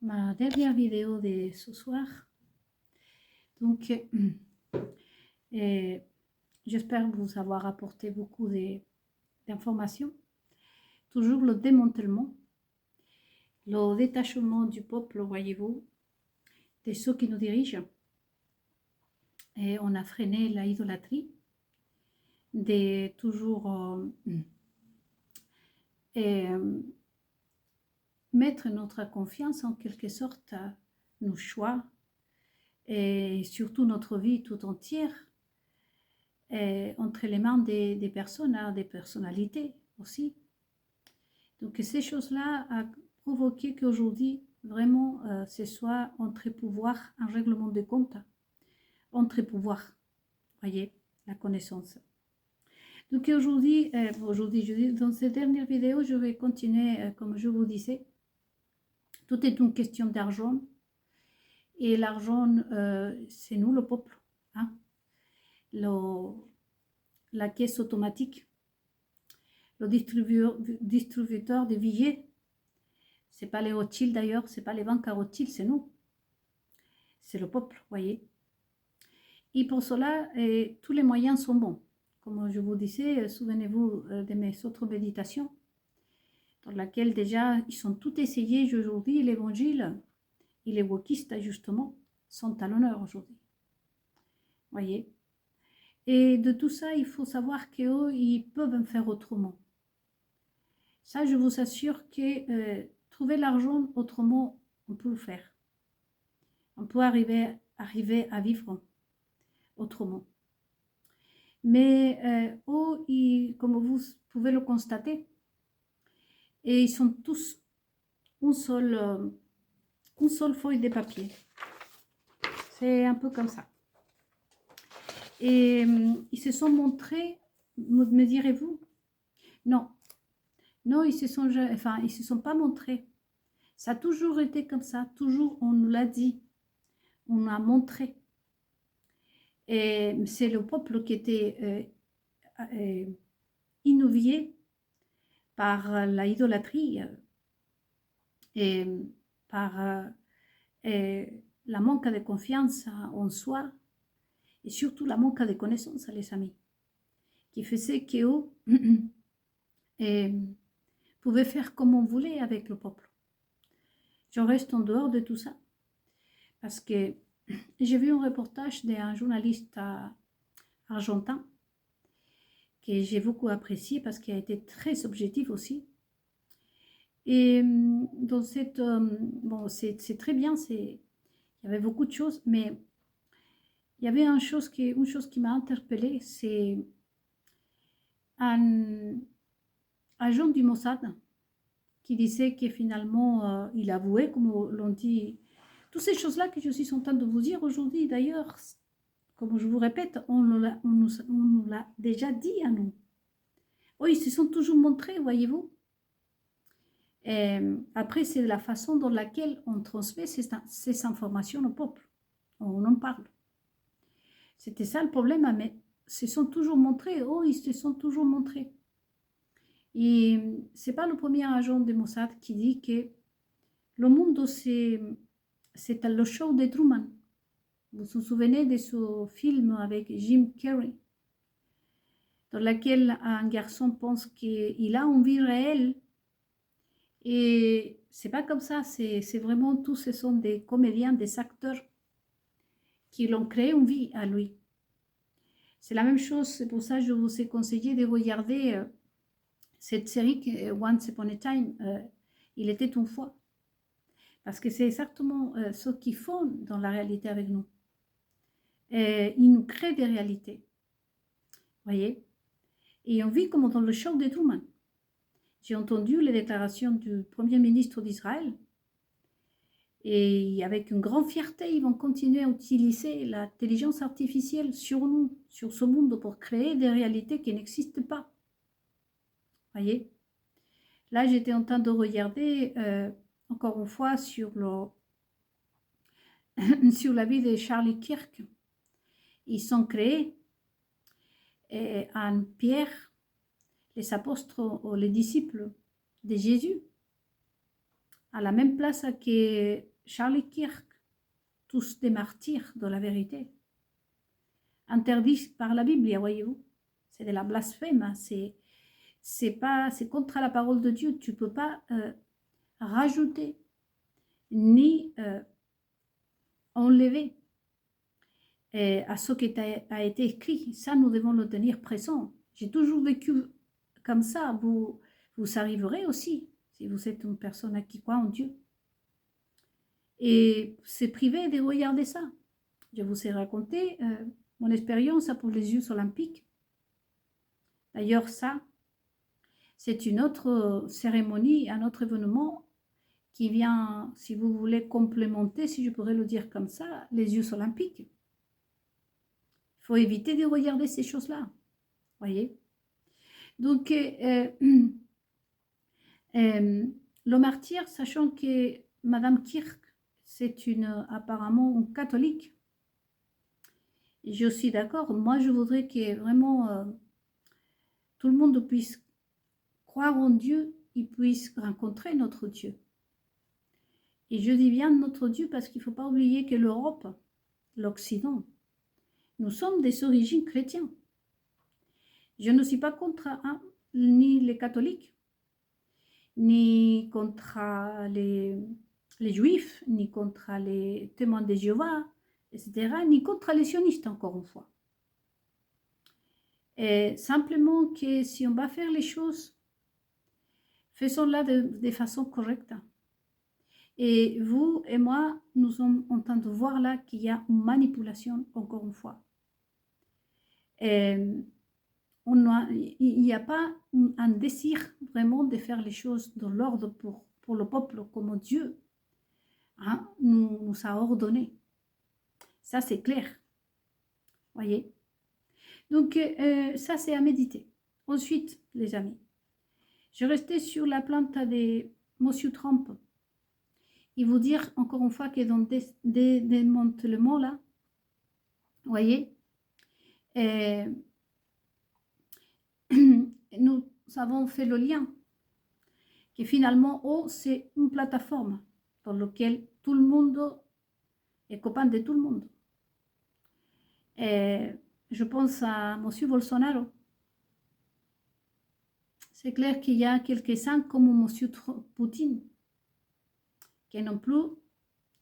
ma dernière vidéo de ce soir. Donc, j'espère vous avoir apporté beaucoup d'informations. Toujours le démantèlement, le détachement du peuple, voyez-vous, de ceux qui nous dirigent. Et on a freiné la idolâtrie, de toujours mettre notre confiance en quelque sorte à nos choix et surtout notre vie tout entière entre les mains des personnes, des personnalités aussi. Donc ces choses-là ont provoqué qu'aujourd'hui, vraiment, ce soit entre pouvoirs, un règlement de compte, entre pouvoirs, voyez, la connaissance. Donc aujourd'hui, dans cette dernière vidéo, je vais continuer, comme je vous disais, tout est une question d'argent, et l'argent, c'est nous, le peuple, hein? La caisse automatique, le distributeur de billets, c'est pas les Rothschild d'ailleurs, c'est pas les banques à Rothschild, c'est nous, c'est le peuple, voyez. Et pour cela, tous les moyens sont bons. Comme je vous disais, souvenez-vous de mes autres méditations, dans laquelle déjà ils sont tous essayés aujourd'hui, l'évangile et les wokistes justement sont à l'honneur aujourd'hui, voyez. Et de tout ça, il faut savoir qu'eux, ils peuvent faire autrement. Ça, je vous assure que trouver l'argent autrement, on peut le faire. On peut arriver à vivre autrement. Mais eux, comme vous pouvez le constater, et ils sont tous une seule feuille de papier. C'est un peu comme ça. Et ils se sont montrés, me direz-vous? Non, ils se sont pas montrés. Ça a toujours été comme ça, toujours on nous l'a dit, on a montré. Et c'est le peuple qui était inoublié par la idolâtrie et par la manque de confiance en soi et surtout la manque de connaissances, les amis, qui faisait qu'eux pouvaient faire comme on voulait avec le peuple. Je reste en dehors de tout ça parce que j'ai vu un reportage d'un journaliste argentin que j'ai beaucoup apprécié parce qu'il a été très objectif aussi. Et dans cette... bon, c'est très bien, il y avait beaucoup de choses, mais il y avait une chose qui m'a interpellée, c'est un agent du Mossad qui disait que finalement, il avouait, comme l'on dit, toutes ces choses-là que je suis en train de vous dire aujourd'hui, d'ailleurs, comme je vous répète, on nous l'a déjà dit à nous. Oui, ils se sont toujours montrés, voyez-vous. Après, c'est la façon dans laquelle on transmet ces informations au peuple. On en parle. C'était ça le problème, mais ils se sont toujours montrés. Oh, ils se sont toujours montrés. Et c'est pas le premier agent de Mossad qui dit que le monde, c'est le show de Truman. Vous vous souvenez de ce film avec Jim Carrey, dans lequel un garçon pense qu'il a une vie réelle. Et c'est pas comme ça, c'est vraiment, tous ce sont des comédiens, des acteurs qui l'ont créé une vie à lui. C'est la même chose, c'est pour ça que je vous ai conseillé de regarder cette série Once Upon a Time, il était une fois. Parce que c'est exactement ce qu'ils font dans la réalité avec nous. Ils nous créent des réalités. Voyez? Et on vit comme dans le show de Truman. J'ai entendu les déclarations du Premier ministre d'Israël. Et avec une grande fierté, ils vont continuer à utiliser l'intelligence artificielle sur nous, sur ce monde, pour créer des réalités qui n'existent pas. Voyez? Là, j'étais en train de regarder, encore une fois, sur la vie de Charlie Kirk. Ils sont créés en Pierre, les apôtres, les disciples de Jésus, à la même place que Charlie Kirk, tous des martyrs de la vérité, interdits par la Bible, voyez-vous. C'est de la blasphème, c'est contre la parole de Dieu. Tu ne peux pas rajouter ni enlever à ce qui a été écrit. Ça, nous devons le tenir présent. J'ai toujours vécu comme ça. Vous arriverez aussi, si vous êtes une personne qui croit en Dieu. Et c'est privé de regarder ça. Je vous ai raconté mon expérience pour les Jeux olympiques. D'ailleurs, ça, c'est une autre cérémonie, un autre événement qui vient, si vous voulez, complémenter, si je pourrais le dire comme ça, les Jeux olympiques. Il faut éviter de regarder ces choses-là, voyez. Donc, le martyr, sachant que Madame Kirk, c'est apparemment une catholique, je suis d'accord. Moi, je voudrais que vraiment tout le monde puisse croire en Dieu, il puisse rencontrer notre Dieu. Et je dis bien notre Dieu parce qu'il ne faut pas oublier que l'Europe, l'Occident, nous sommes des origines chrétiennes. Je ne suis pas contre ni les catholiques, ni contre les juifs, ni contre les témoins de Jéhovah, etc., ni contre les sionistes, encore une fois. Et simplement que si on va faire les choses, faisons-la de façon correcte. Et vous et moi, nous sommes en train de voir là qu'il y a une manipulation, encore une fois. Et il n'y a pas un désir vraiment de faire les choses dans l'ordre pour le peuple comme Dieu nous a ordonné. Ça, c'est clair. Voyez? Donc, ça, c'est à méditer. Ensuite, les amis, je restais sur la plante de M. Trump. Et vous dire encore une fois que dans des démantèlements là, vous voyez, nous avons fait le lien que finalement, c'est une plateforme dans laquelle tout le monde est copain de tout le monde. Et je pense à M. Bolsonaro. C'est clair qu'il y a quelques-uns comme M. Poutine, qui non plus,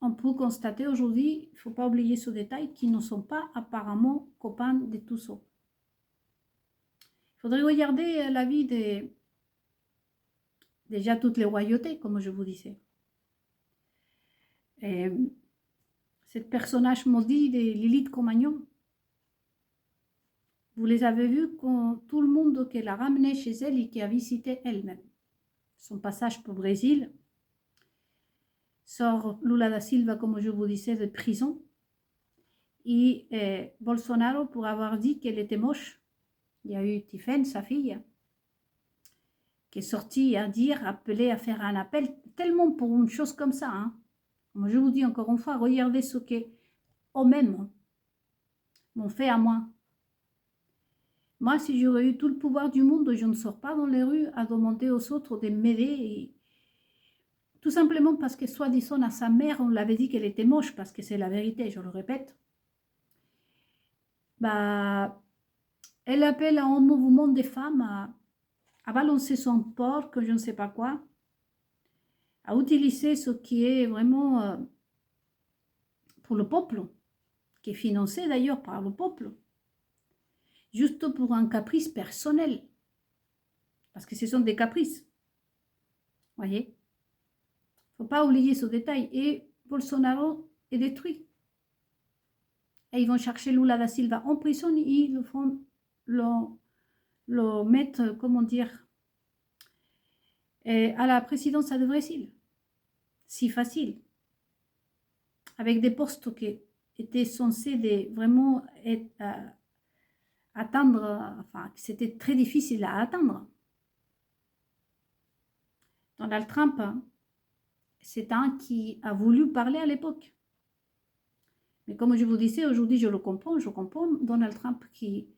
on peut constater aujourd'hui, il ne faut pas oublier ce détail, qui ne sont pas apparemment copains de tout ça. Il faudrait regarder la vie déjà toutes les royautés, comme je vous disais. Et ce personnage maudit de Lilith Cro-Magnon, vous les avez vus quand tout le monde qui l'a ramenée chez elle et qui a visité elle-même. Son passage pour Brésil sort Lula da Silva, comme je vous disais, de prison. Et Bolsonaro, pour avoir dit qu'elle était moche, il y a eu Tiffaine, sa fille, qui est sortie à dire, appelée à faire un appel, tellement pour une chose comme ça. Hein. Moi, je vous dis encore une fois, regardez ce qu'eux-mêmes m'ont fait à moi. Moi, si j'aurais eu tout le pouvoir du monde, je ne sors pas dans les rues à demander aux autres de m'aider. Tout simplement parce que, soi-disant, à sa mère, on l'avait dit qu'elle était moche, parce que c'est la vérité, je le répète. Bah, elle appelle à un mouvement des femmes à balancer son porc, je ne sais pas quoi, à utiliser ce qui est vraiment pour le peuple, qui est financé d'ailleurs par le peuple, juste pour un caprice personnel, parce que ce sont des caprices, voyez. Il ne faut pas oublier ce détail. Et Bolsonaro est détruit. Et ils vont chercher Lula da Silva en prison et ils le mettre, comment dire, à la présidence du Brésil. Si facile. Avec des postes qui étaient censés vraiment atteindre, enfin, c'était très difficile à atteindre. Donald Trump, c'est un qui a voulu parler à l'époque. Mais comme je vous disais, aujourd'hui, je comprends Donald Trump qu'il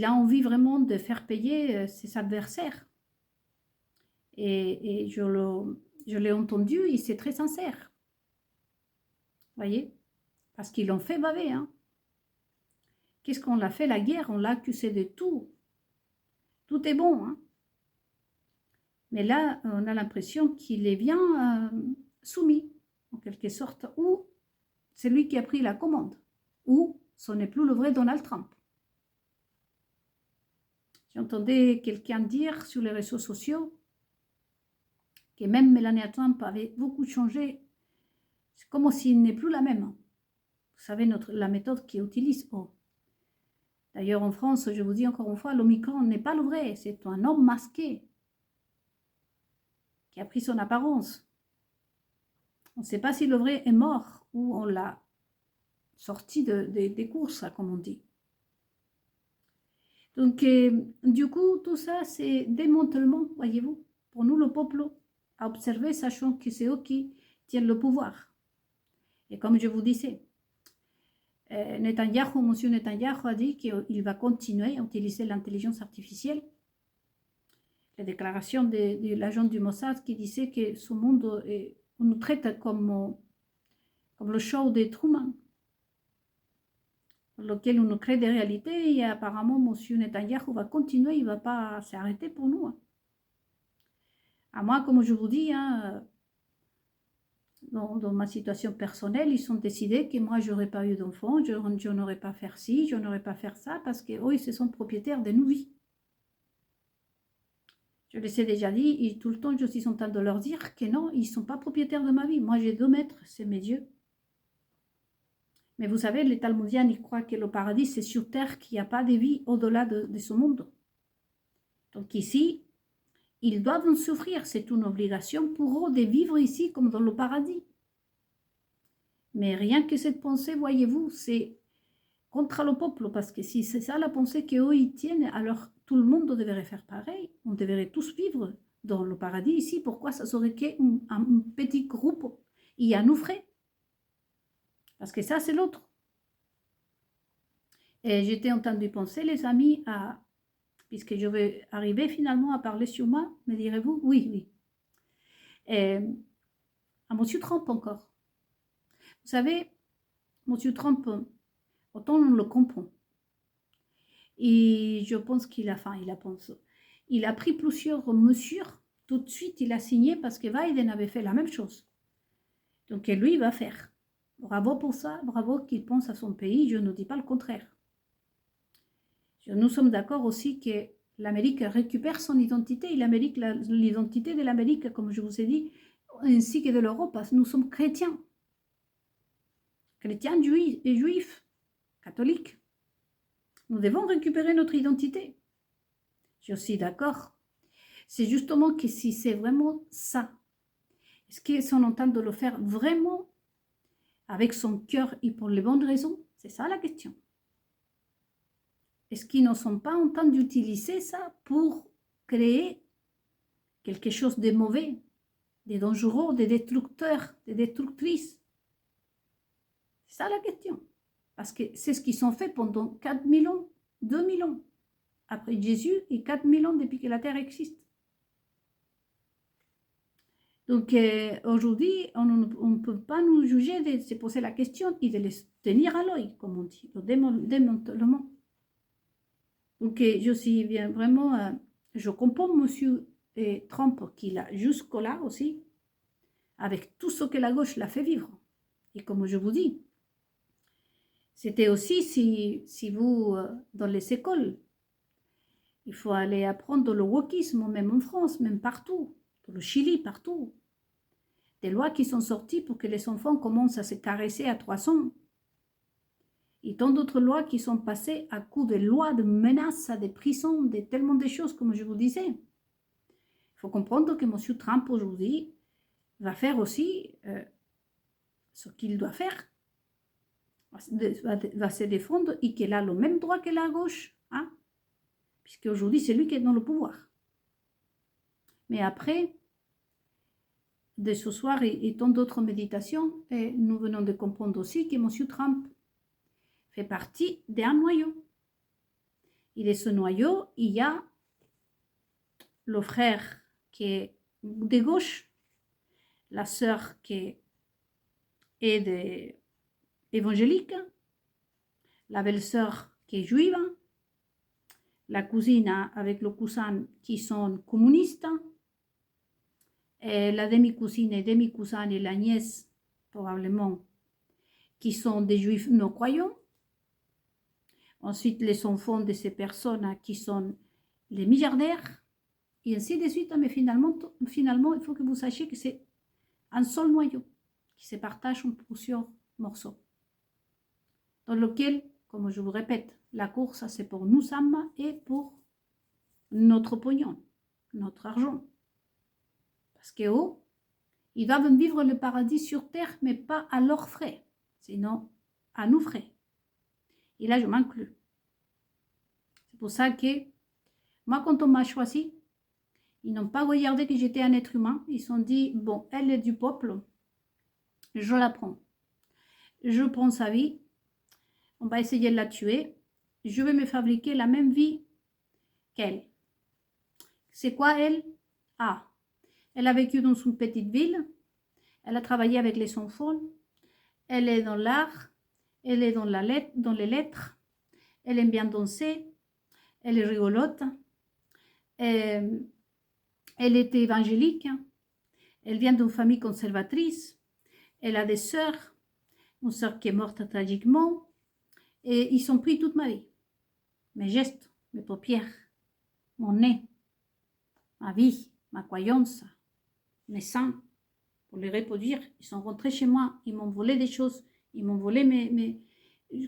a envie vraiment de faire payer ses adversaires. Et je je l'ai entendu, et c'est très sincère. Voyez? Parce qu'ils l'ont fait baver. Hein. Qu'est-ce qu'on l'a fait, la guerre? On l'a accusé de tout. Tout est bon. Hein. Mais là, on a l'impression qu'il est bien soumis, en quelque sorte, ou c'est lui qui a pris la commande, ou ce n'est plus le vrai Donald Trump. J'entendais quelqu'un dire sur les réseaux sociaux que même Melania Trump avait beaucoup changé. C'est comme s'il n'est plus la même. Vous savez, la méthode qu'il utilise. Oh. D'ailleurs, en France, je vous dis encore une fois, l'Omicron n'est pas le vrai. C'est un homme masqué qui a pris son apparence. On ne sait pas si le vrai est mort ou on l'a sorti des courses, comme on dit. Donc, du coup, tout ça, c'est démantèlement, voyez-vous, pour nous, le peuple, à observer, sachant que c'est eux qui tiennent le pouvoir. Et comme je vous disais, Netanyahou, monsieur Netanyahou a dit qu'il va continuer à utiliser l'intelligence artificielle. La déclaration de l'agent du Mossad qui disait que ce monde, on nous traite comme le show de Truman, dans lequel on nous crée des réalités, et apparemment, M. Netanyahou va continuer, il ne va pas s'arrêter pour nous. Hein. À moi, comme je vous dis, hein, dans ma situation personnelle, ils ont décidé que moi, je n'aurais pas eu d'enfant, je n'aurais pas faire ci, je n'aurais pas faire ça, parce qu'eux, ils se sont propriétaires de nos vies. Je les ai déjà dit, et tout le temps, je suis en train de leur dire que non, ils ne sont pas propriétaires de ma vie. Moi, j'ai 2 mètres, c'est mes yeux. Mais vous savez, les Talmudiens, ils croient que le paradis, c'est sur terre, qu'il n'y a pas de vie au-delà de ce monde. Donc ici, ils doivent en souffrir. C'est une obligation pour eux de vivre ici comme dans le paradis. Mais rien que cette pensée, voyez-vous, c'est contre le peuple. Parce que si c'est ça la pensée qu'eux, ils tiennent, alors tout le monde devrait faire pareil. On devrait tous vivre dans le paradis ici. Pourquoi ça serait qu'un petit groupe y a nous frais? Parce que ça, c'est l'autre. Et j'étais entendu penser, les amis, puisque je vais arriver finalement à parler sur moi, me direz-vous? Oui, oui. Et, à M. Trump encore. Vous savez, M. Trump, autant on le comprend. Et je pense qu'il a pris plusieurs mesures. Tout de suite, il a signé parce que Biden avait fait la même chose. Donc, lui, il va faire. Bravo pour ça, bravo qu'il pense à son pays, je ne dis pas le contraire. Nous sommes d'accord aussi que l'Amérique récupère son identité, et l'identité de l'Amérique, comme je vous ai dit, ainsi que de l'Europe, parce que nous sommes chrétiens. Chrétiens et juifs, catholiques. Nous devons récupérer notre identité. Je suis d'accord. C'est justement que si c'est vraiment ça, est-ce qu'ils sont en train de le faire vraiment avec son cœur et pour les bonnes raisons? C'est ça la question. Est-ce qu'ils ne sont pas en train d'utiliser ça pour créer quelque chose de mauvais, de dangereux, de destructeurs, de destructrices? C'est ça la question. Parce que c'est ce qu'ils ont fait pendant 4000 ans, 2000 ans, après Jésus, et 4000 ans depuis que la Terre existe. Donc aujourd'hui, on ne peut pas nous juger de se poser la question et de les tenir à l'œil, comme on dit, le démantèlement. Donc je suis bien vraiment, je comprends M. Trump qu'il a jusque-là aussi, avec tout ce que la gauche l'a fait vivre. Et comme je vous dis, c'était aussi si vous, dans les écoles, il faut aller apprendre le wokisme, même en France, même partout, dans le Chili, partout. Des lois qui sont sorties pour que les enfants commencent à se caresser à 300. Et tant d'autres lois qui sont passées à coup de lois, de menaces, de prisons, de tellement de choses, comme je vous disais. Il faut comprendre que M. Trump, aujourd'hui, va faire aussi ce qu'il doit faire. Va se défendre et qu'il a le même droit que la gauche. Hein? Puisqu'aujourd'hui, c'est lui qui est dans le pouvoir. Mais après, de ce soir et tant d'autres méditations, nous venons de comprendre aussi que M. Trump fait partie d'un noyau. Et de ce noyau, il y a le frère qui est de gauche, la sœur qui est évangélique, la belle-sœur qui est juive, la cousine avec le cousin qui sont communistes, et la demi-cousine et demi-cousin et la nièce, probablement, qui sont des juifs non croyants. Ensuite, les enfants de ces personnes qui sont les milliardaires, et ainsi de suite. Mais finalement, il faut que vous sachiez que c'est un seul noyau qui se partage en plusieurs morceaux, dans lequel, comme je vous répète, la course, c'est pour nous âmes et pour notre pognon, notre argent. Parce qu'eux, ils doivent vivre le paradis sur terre, mais pas à leurs frais, sinon à nos frais. Et là, je m'inclus. C'est pour ça que moi, quand on m'a choisi, ils n'ont pas regardé que j'étais un être humain. Ils se sont dit, bon, elle est du peuple, je la prends. Je prends sa vie, on va essayer de la tuer. Je vais me fabriquer la même vie qu'elle. C'est quoi elle? Ah, elle a vécu dans une petite ville, elle a travaillé avec les enfants, elle est dans l'art, elle est dans les lettres, elle aime bien danser, elle est rigolote, elle est évangélique, elle vient d'une famille conservatrice, elle a des sœurs, une sœur qui est morte tragiquement, et ils ont pris toute ma vie. Mes gestes, mes paupières, mon nez, ma vie, ma croyance, mes seins, pour les reproduire. Ils sont rentrés chez moi, ils m'ont volé des choses, ils m'ont volé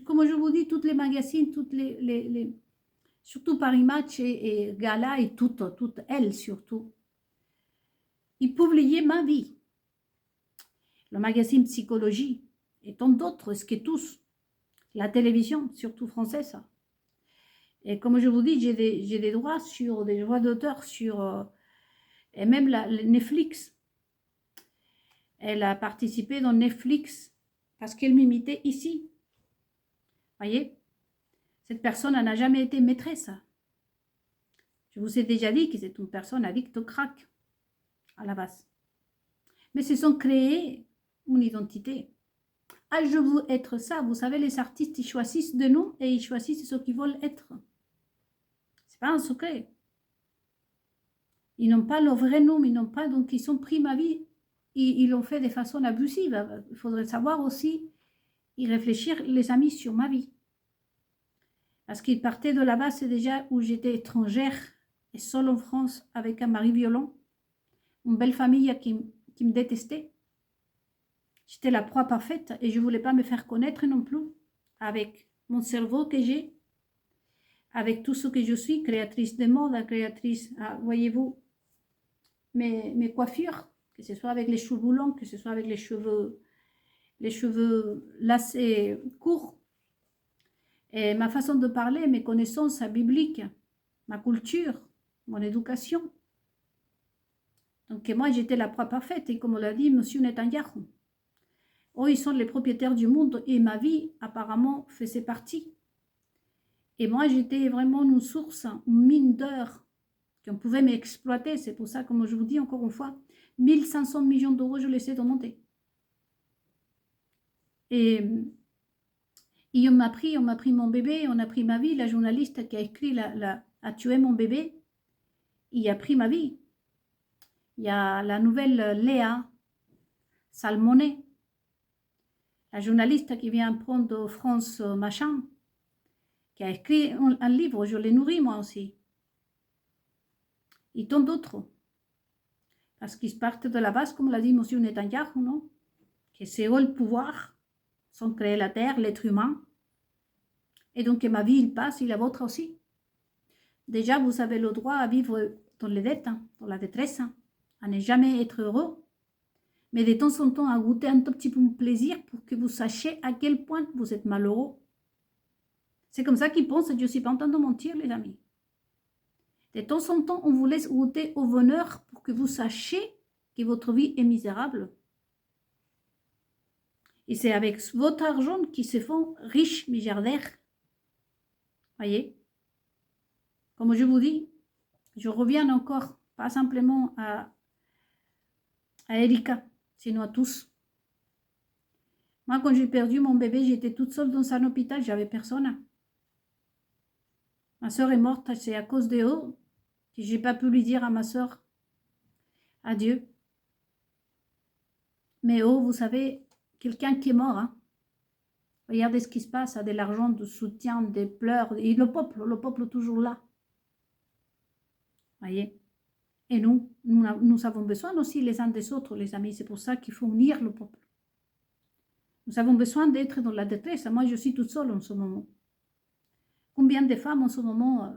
comme je vous dis, toutes les magazines, surtout Paris Match et Gala et toutes elles surtout. Ils publiaient ma vie. Le magazine Psychologie et tant d'autres, ce que tous. La télévision, surtout française. Et comme je vous dis, j'ai des droits sur, des droits d'auteur sur, et même Netflix. Elle a participé dans Netflix parce qu'elle m'imitait ici. Voyez, cette personne n'a jamais été maîtresse. Je vous ai déjà dit que c'est une personne addict au crack, à la base. Mais se sont créés une identité. Ah, je veux être ça. Vous savez, les artistes, ils choisissent de nous et ils choisissent ce qu'ils veulent être. C'est pas un secret. Ils n'ont pas le vrai nom, ils n'ont pas, donc ils ont pris ma vie. Ils l'ont fait de façon abusive. Il faudrait savoir aussi y réfléchir, les amis, sur ma vie. Parce qu'ils partaient de là-bas, c'est déjà où j'étais étrangère et seule en France avec un mari violent. Une belle famille qui me détestait. J'étais la proie parfaite et je ne voulais pas me faire connaître non plus avec mon cerveau que j'ai, avec tout ce que je suis, créatrice de mode, créatrice, voyez-vous, mes coiffures, que ce soit avec les cheveux longs, que ce soit avec les cheveux lacés courts. Et ma façon de parler, mes connaissances bibliques, ma culture, mon éducation. Donc moi, j'étais la proie parfaite. Et comme on l'a dit, M. Netanyahu. Oh, ils sont les propriétaires du monde. Et ma vie, apparemment, faisait partie. Et moi, j'étais vraiment une source, une mine d'or qu'on pouvait m'exploiter. C'est pour ça, comme je vous dis encore une fois, 1500 millions d'euros, je les ai demandés. Et on m'a pris mon bébé, on a pris ma vie. La journaliste qui a écrit a tué mon bébé, il a pris ma vie. Il y a la nouvelle Léa Salmonet, la journaliste qui vient prendre France Machin, qui a écrit un livre, je l'ai nourri moi aussi. Et tant d'autres. Parce qu'ils partent de la base, comme l'a dit M. Netanyahu, non? Que c'est eux le pouvoir, sont créés la terre, l'être humain. Et donc que ma vie, il passe, et la vôtre aussi. Déjà, vous avez le droit à vivre dans les dettes, dans la détresse, à ne jamais être heureux, mais de temps en temps à goûter un tout petit peu de plaisir pour que vous sachiez à quel point vous êtes malheureux. C'est comme ça qu'ils pensent, je ne suis pas en train de mentir, les amis. De temps en temps, on vous laisse goûter au bonheur pour que vous sachiez que votre vie est misérable. Et c'est avec votre argent qu'ils se font riches, milliardaires. Voyez? Comme je vous dis, je reviens encore, pas simplement à Erika. sinon à tous. Moi, quand j'ai perdu mon bébé, j'étais toute seule dans un hôpital, j'avais personne. Ma soeur est morte, c'est à cause de eux que j'ai pas pu lui dire à ma soeur adieu. Mais oh, vous savez, quelqu'un qui est mort, hein. Regardez ce qui se passe, de l'argent, de soutien, des pleurs, et le peuple toujours là. Voyez. Et nous avons besoin aussi les uns des autres, les amis. C'est pour ça qu'il faut unir le peuple. Nous avons besoin d'être dans la détresse. Moi, je suis toute seule en ce moment. Combien de femmes en ce moment,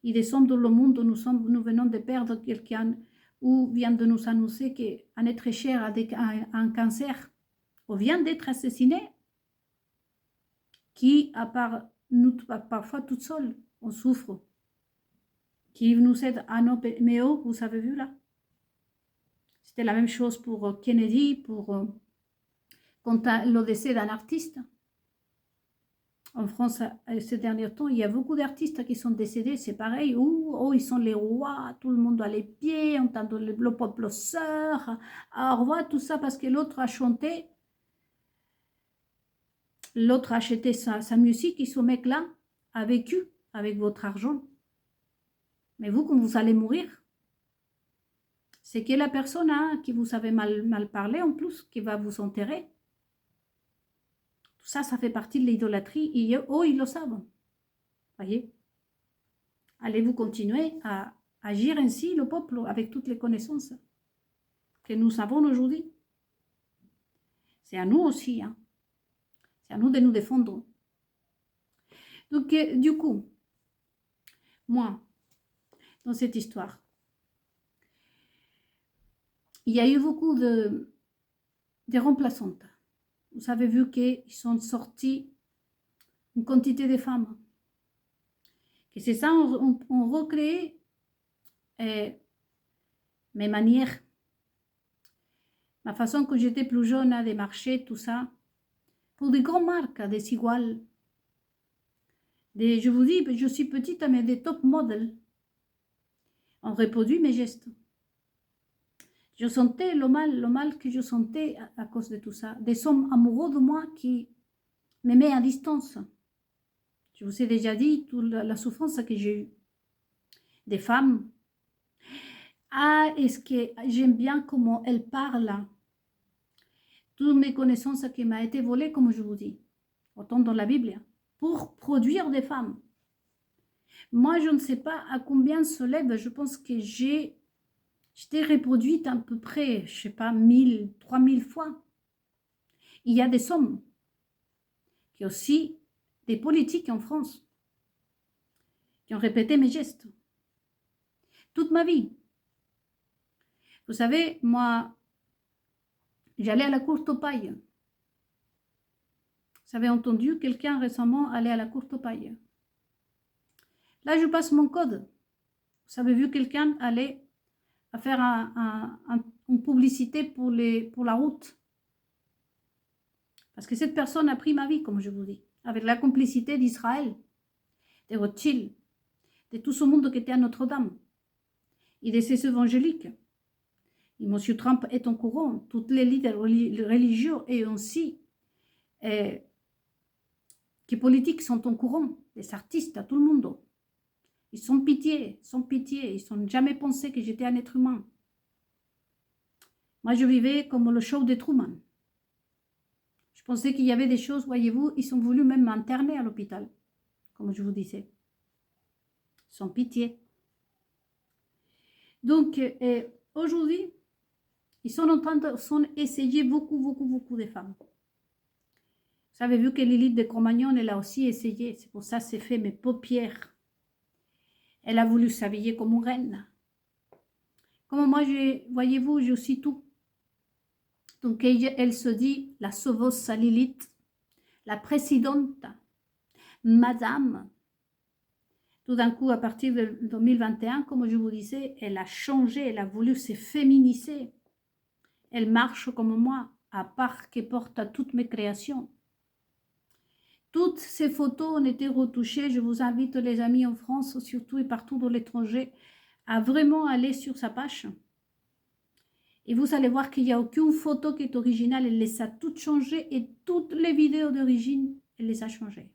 ils descendent dans le monde où nous venons de perdre quelqu'un, ou vient de nous annoncer qu'un être cher a un cancer, ou vient d'être assassiné, qui, à part nous, parfois toute seule, on souffre, qui nous aide à nos... Mais oh, vous avez vu là? C'était la même chose pour Kennedy, pour le décès d'un artiste. En France, ces derniers temps, il y a beaucoup d'artistes qui sont décédés, c'est pareil. Oh, ils sont les rois, tout le monde a les pieds, on entend le peuple sœur, au revoir, tout ça parce que l'autre a chanté, l'autre a acheté sa musique, et ce mec-là a vécu avec votre argent. Mais vous, quand vous allez mourir, c'est que la personne qui vous avez mal parlé en plus, qui va vous enterrer. Tout ça, ça fait partie de l'idolâtrie. Et ils le savent. Voyez? Allez-vous continuer à agir ainsi, le peuple, avec toutes les connaissances que nous avons aujourd'hui? C'est à nous aussi. Hein? C'est à nous de nous défendre. Donc, du coup, moi, dans cette histoire, il y a eu beaucoup de remplaçantes. Vous avez vu qu'ils sont sortis une quantité de femmes. Et c'est ça, on recrée mes manières, ma façon que j'étais plus jeune de marcher, tout ça, pour des grandes marques, des iguales. Je vous dis, je suis petite, mais des top modèles. On reproduit mes gestes. Je sentais le mal que je sentais à cause de tout ça. Des hommes amoureux de moi qui m'aimaient à distance. Je vous ai déjà dit toute la souffrance que j'ai eue. Des femmes. Ah, est-ce que j'aime bien comment elles parlent. Toutes mes connaissances qui m'ont été volées, comme je vous dis. Autant dans la Bible. Pour produire des femmes. Moi, je ne sais pas à combien se lève. Je pense que j'étais reproduite à peu près, je ne sais pas, 1000, 3000 fois. Il y a des hommes qui aussi des politiques en France qui ont répété mes gestes. Toute ma vie. Vous savez, moi, j'allais à la courte paille. Vous avez entendu quelqu'un récemment aller à la courte paille. Là, je passe mon code. Vous avez vu quelqu'un aller à faire une publicité pour la route. Parce que cette personne a pris ma vie, comme je vous dis, avec la complicité d'Israël, de Rothschild, de tout ce monde qui était à Notre-Dame, et de ces évangéliques. Et M. Trump est au courant, tous les leaders religieux et aussi qui politiques sont au courant, les artistes, tout le monde. Ils sont pitié, ils n'ont jamais pensé que j'étais un être humain. Moi, je vivais comme le show de Truman. Je pensais qu'il y avait des choses, voyez-vous, ils ont voulu même m'interner à l'hôpital, comme je vous disais. Sans pitié. Donc, aujourd'hui, ils sont en train d'essayer beaucoup de femmes. Vous avez vu que Lilith de Cro-Magnon, elle a aussi essayé. C'est pour ça c'est fait mes paupières. Elle a voulu s'habiller comme une reine. Comme moi, voyez-vous, je suis tout. Donc, elle se dit la sauveuse Lilith, la présidente, madame. Tout d'un coup, à partir de 2021, comme je vous disais, elle a changé, elle a voulu se féminiser. Elle marche comme moi, à part qu'elle porte à toutes mes créations. Toutes ces photos ont été retouchées. Je vous invite, les amis en France, surtout et partout dans l'étranger, à vraiment aller sur sa page Et vous allez voir qu'il n'y a aucune photo qui est originale. Elle les a toutes changées et toutes les vidéos d'origine, elle les a changées.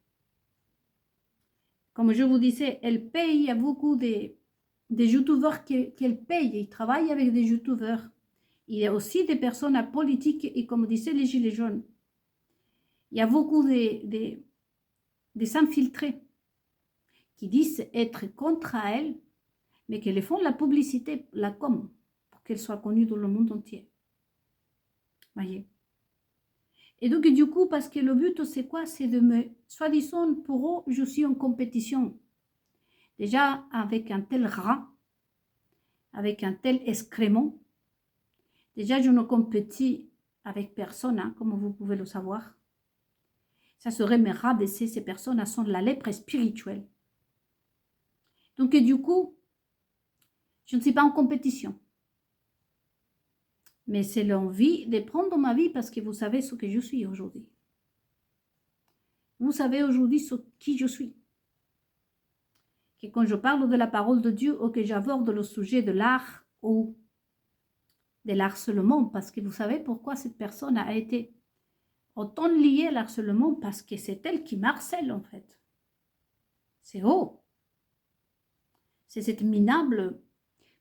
Comme je vous disais, elle paye, il y a beaucoup des youtubeurs qu'elle paye. Ils travaillent avec des youtubeurs. Il y a aussi des personnes politiques et comme disaient les gilets jaunes. Il y a beaucoup des infiltrés qui disent être contre elle, mais qui les font la publicité, la com, pour qu'elle soit connue dans le monde entier. Voyez. Et donc, du coup, parce que le but, c'est quoi? C'est de me... Soi-disant, pour eux, je suis en compétition. Déjà, avec un tel rat, avec un tel excrément, déjà, je ne compétis avec personne, hein, comme vous pouvez le savoir. Ça serait me rabaisser, ces personnes sont de la lèpre spirituelle. Donc, et du coup, je ne suis pas en compétition. Mais c'est l'envie de prendre ma vie parce que vous savez ce que je suis aujourd'hui. Vous savez aujourd'hui qui je suis. Que quand je parle de la parole de Dieu ou que j'aborde le sujet de l'art ou de l'harcèlement, parce que vous savez pourquoi cette personne a été autant liée à l'harcèlement, parce que c'est elle qui m'harcèle en fait. C'est haut. C'est cette minable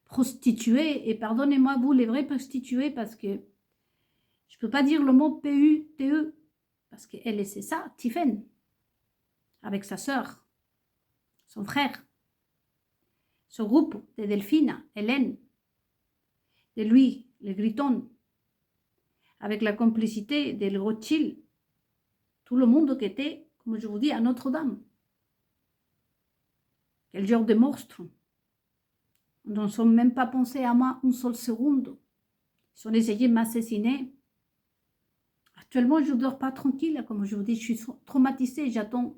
prostituée, et pardonnez-moi vous les vrais prostituées, parce que je ne peux pas dire le mot P-U-T-E, parce qu'elle c'est ça, Tiffen, avec sa sœur, son frère, ce groupe de Delphine, Hélène, de lui, le Griton, avec la complicité de Rothschild, tout le monde qui était, comme je vous dis, à Notre-Dame. Quel genre de monstre. Ils ne sont même pas pensé à moi une seule seconde. Ils ont essayé de m'assassiner. Actuellement, je ne dors pas tranquille, comme je vous dis, je suis traumatisée, j'attends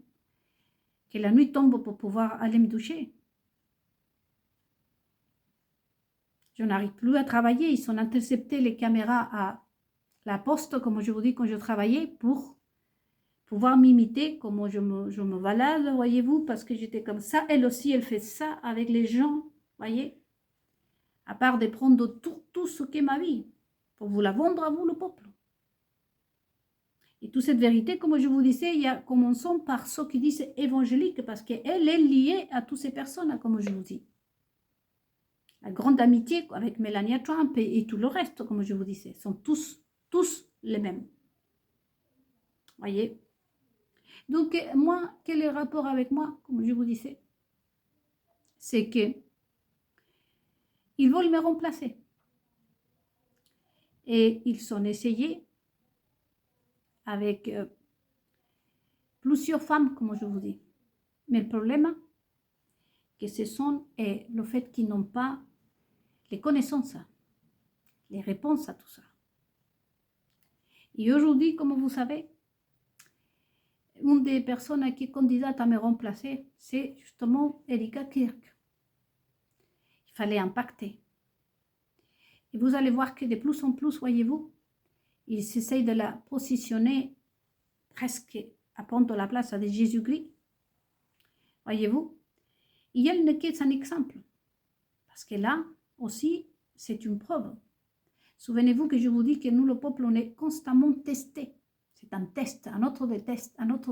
que la nuit tombe pour pouvoir aller me doucher. Je n'arrive plus à travailler, ils ont intercepté les caméras à la poste, comme je vous dis, quand je travaillais, pour pouvoir m'imiter, comment je me balade, voyez-vous, parce que j'étais comme ça. Elle aussi, elle fait ça avec les gens, voyez, à part de prendre tout ce qu'est ma vie, pour vous la vendre à vous, le peuple. Et toute cette vérité, comme je vous disais, il y a, commençons par ceux qui disent évangélique, parce qu'elle est liée à toutes ces personnes, comme je vous dis. La grande amitié avec Melania Trump et tout le reste, comme je vous disais, sont tous les mêmes. Voyez. Donc, moi, quel est le rapport avec moi, comme je vous disais? C'est que ils veulent me remplacer. Et ils ont essayé avec plusieurs femmes, comme je vous dis. Mais le problème, que ce sont le fait qu'ils n'ont pas les connaissances, les réponses à tout ça. Et aujourd'hui, comme vous savez, une des personnes qui est candidate à me remplacer, c'est justement Erika Kirk. Il fallait impacter. Et vous allez voir que de plus en plus, voyez-vous, ils essayent de la positionner presque à prendre la place de Jésus-Christ. Voyez-vous, et elle n'est qu'un exemple. Parce que là aussi, c'est une preuve. Souvenez-vous que je vous dis que nous, le peuple, on est constamment testé. C'est un test, un autre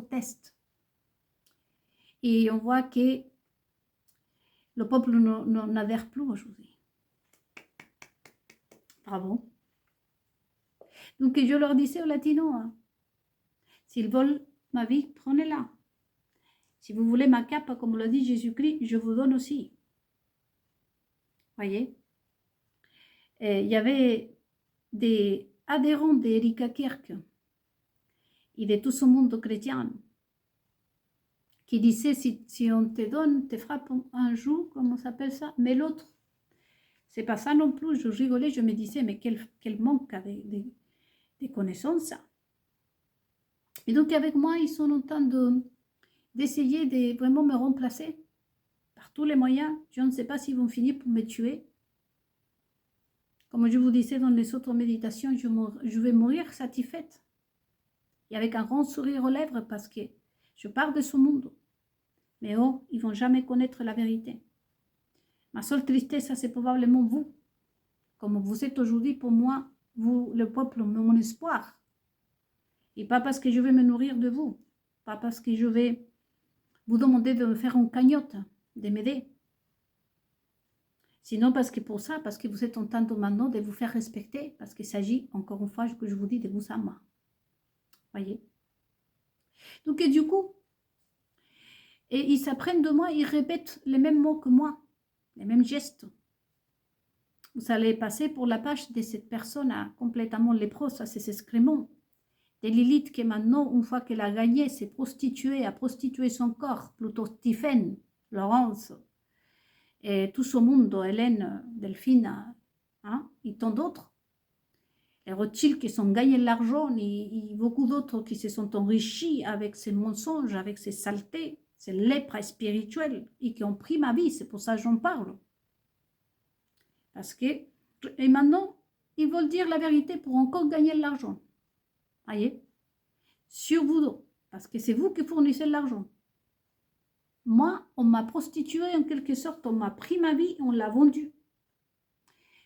test. Et on voit que le peuple n'adhère plus aujourd'hui. Bravo. Donc, je leur disais aux Latinos, hein, s'ils veulent ma vie, prenez-la. Si vous voulez ma cape, comme l'a dit Jésus-Christ, je vous donne aussi. Voyez. Il y avait des adhérents d'Erika Kirk et de tout ce monde chrétien qui disaient, si on te donne, te frappe un jour, comment s'appelle ça, mais l'autre, c'est pas ça non plus. Je rigolais, je me disais, mais quel manque de connaissances. Et donc avec moi, ils sont en train d'essayer de vraiment me remplacer par tous les moyens. Je ne sais pas s'ils vont finir pour me tuer. Comme je vous disais dans les autres méditations, je vais mourir satisfaite. Et avec un grand sourire aux lèvres parce que je pars de ce monde. Mais oh, ils ne vont jamais connaître la vérité. Ma seule tristesse, c'est probablement vous. comme vous êtes aujourd'hui pour moi, vous, le peuple, mon espoir. Et pas parce que je vais me nourrir de vous, pas parce que je vais vous demander de me faire une cagnotte, de m'aider. Sinon, parce que pour ça, parce que vous êtes en train de maintenant de vous faire respecter, parce qu'il s'agit, encore une fois, que je vous dis, de vous à moi. Voyez. Donc, et du coup, et ils s'apprennent de moi, ils répètent les mêmes mots que moi, les mêmes gestes. Vous allez passer pour la page de cette personne complètement léprose, ça c'est excrément. De Lilith qui maintenant, une fois qu'elle a gagné, s'est prostituée, a prostitué son corps, plutôt Stephen, Laurence, et tout ce monde, Hélène, Delphine, hein, et tant d'autres. Les Rothschild qui sont gagnés de l'argent, et beaucoup d'autres qui se sont enrichis avec ces mensonges, avec ces saletés, ces lèpres spirituelles, et qui ont pris ma vie, c'est pour ça que j'en parle. Parce que, et maintenant, ils veulent dire la vérité pour encore gagner de l'argent. Voyez? Sur vous deux, parce que c'est vous qui fournissez de l'argent. Moi, on m'a prostituée en quelque sorte, on m'a pris ma vie, on l'a vendue.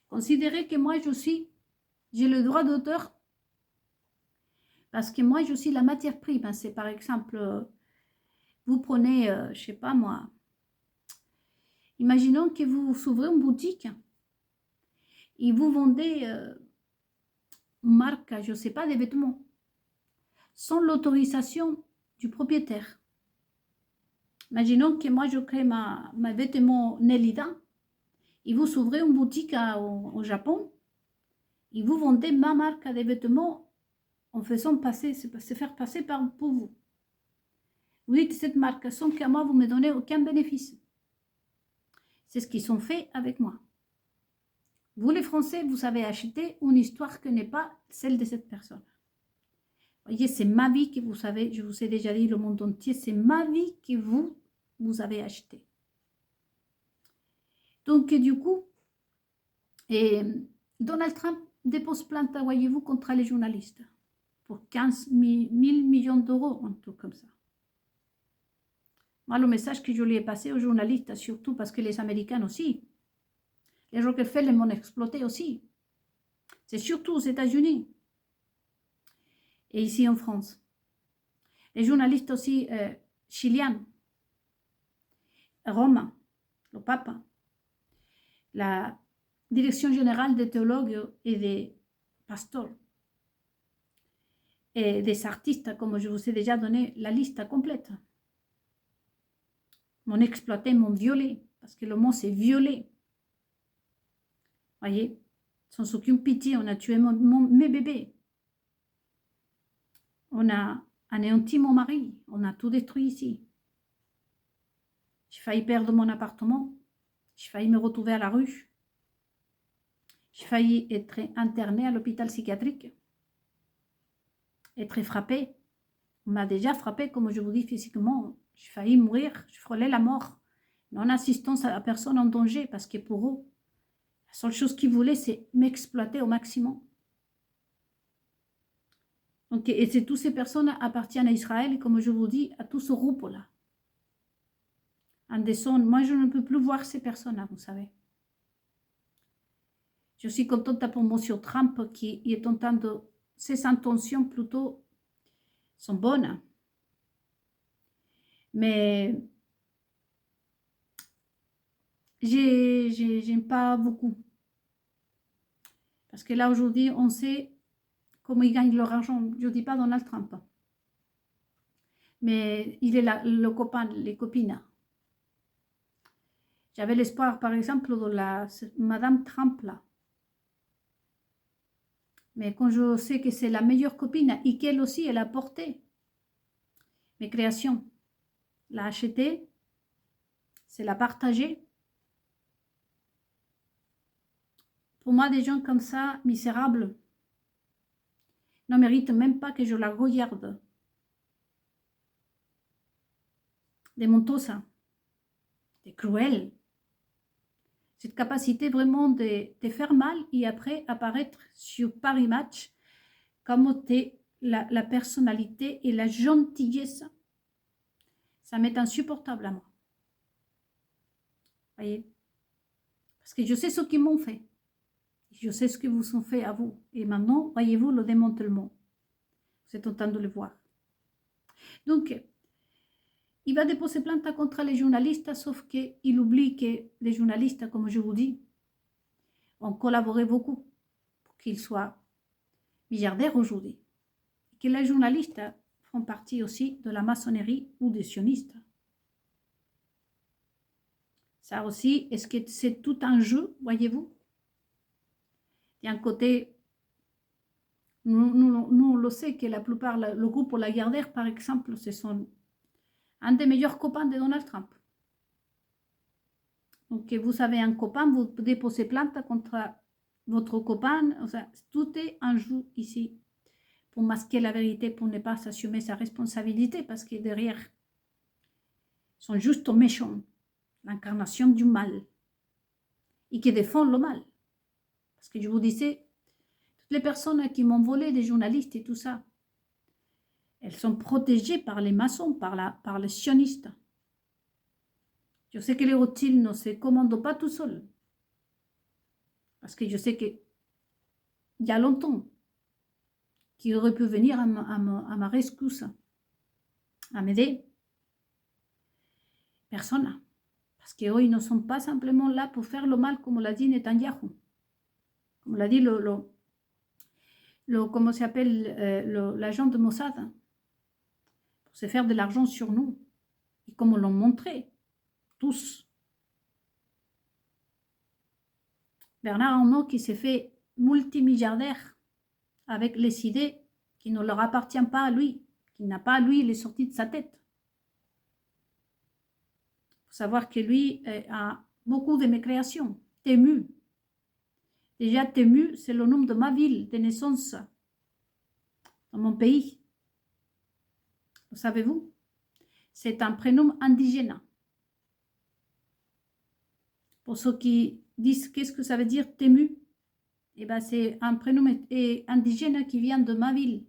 Considérez que moi, j'ai le droit d'auteur, parce que moi, je suis la matière prime. C'est par exemple, vous prenez, je ne sais pas moi, imaginons que vous ouvrez une boutique et vous vendez une marque, je ne sais pas, des vêtements, sans l'autorisation du propriétaire. Imaginons que moi, je crée ma vêtement Nelida et vous ouvrez une boutique au Japon et vous vendez ma marque à des vêtements en faisant se faire passer pour vous. Vous dites cette marque sans qu'à moi, vous ne me donnez aucun bénéfice. C'est ce qu'ils ont fait avec moi. Vous, les Français, vous avez acheté une histoire qui n'est pas celle de cette personne. Vous voyez, c'est ma vie que vous savez, je vous ai déjà dit, le monde entier, c'est ma vie que vous avez achetée. Donc, du coup, et Donald Trump dépose plainte, voyez-vous, contre les journalistes pour 15 000 millions d'euros, un truc comme ça. Moi, le message que je lui ai passé aux journalistes, surtout parce que les Américains aussi, les Rockefeller m'ont exploité aussi. C'est surtout aux États-Unis et ici en France. Les journalistes aussi chiliens, Rome, le pape, la direction générale des théologues et des pasteurs et des artistes, comme je vous ai déjà donné la liste complète. M'ont exploité, m'ont violé, parce que le mot c'est violer. Voyez, sans aucune pitié, on a tué mes bébés. On a anéanti mon mari, on a tout détruit ici. J'ai failli perdre mon appartement, j'ai failli me retrouver à la rue, j'ai failli être internée à l'hôpital psychiatrique, être frappée. On m'a déjà frappée, comme je vous dis, physiquement. J'ai failli mourir, je frôlais la mort. Non-assistance à personne en danger, parce que pour eux, la seule chose qu'ils voulaient, c'est m'exploiter au maximum. Donc, et toutes ces personnes appartiennent à Israël, et comme je vous dis, à tout ce groupe-là. En descente, moi, je ne peux plus voir ces personnes-là, vous savez. Je suis contente pour M. Trump qui est en train de... Ses intentions, plutôt, sont bonnes. Mais j'aime pas beaucoup. Parce que là, aujourd'hui, on sait comment ils gagnent leur argent. Je ne dis pas Donald Trump. Mais il est là, le copain, les copines. J'avais l'espoir, par exemple, de Madame Trump, là. Mais quand je sais que c'est la meilleure copine et qu'elle aussi, elle a porté mes créations, l'a acheté, c'est la partager. Pour moi, des gens comme ça, misérables, ne méritent même pas que je la regarde. Des mentosas, des cruels. Cette capacité vraiment de faire mal et après apparaître sur Paris Match comme la personnalité et la gentillesse. Ça m'est insupportable à moi. Voyez? Parce que je sais ce qu'ils m'ont fait. Je sais ce que vous ont fait à vous. Et maintenant, voyez-vous le démantèlement. Vous êtes en train de le voir. Donc, il va déposer plainte contre les journalistes, sauf qu'il oublie que les journalistes, comme je vous dis, ont collaboré beaucoup pour qu'ils soient milliardaires aujourd'hui. Et que les journalistes font partie aussi de la maçonnerie ou des sionistes. Ça aussi, est-ce que c'est tout un jeu, voyez-vous? Il y a un côté, nous on le sait que la plupart, le groupe Lagardère, par exemple, ce sont un des meilleurs copains de Donald Trump. Donc, vous avez un copain, vous déposez plainte contre votre copain. Enfin, tout est un jeu ici pour masquer la vérité, pour ne pas s'assumer sa responsabilité, parce que derrière, ils sont juste méchants, l'incarnation du mal, et qui défendent le mal. Parce que je vous disais, toutes les personnes qui m'ont volé, des journalistes et tout ça, elles sont protégées par les maçons, par les sionistes. Je sais que les Rothschild ne se commandent pas tout seuls. Parce que je sais qu'il y a longtemps qu'ils auraient pu venir à ma rescousse, à m'aider. Personne. Parce qu'eux, ils ne sont pas simplement là pour faire le mal, comme l'a dit Netanyahu. Comme l'a dit comment s'appelle, l'agent de Mossad. Pour se faire de l'argent sur nous. Et comme on l'a montré, tous. Bernard Arnault qui s'est fait multimilliardaire avec les idées qui ne leur appartiennent pas à lui, qui n'a pas, lui, les sorties de sa tête. Il faut savoir que lui a beaucoup de mes créations. Tému. Déjà, Tému, c'est le nom de ma ville de naissance, dans mon pays. Vous savez-vous? C'est un prénom indigène. Pour ceux qui disent qu'est-ce que ça veut dire Tému, eh ben, c'est un prénom indigène qui vient de ma ville,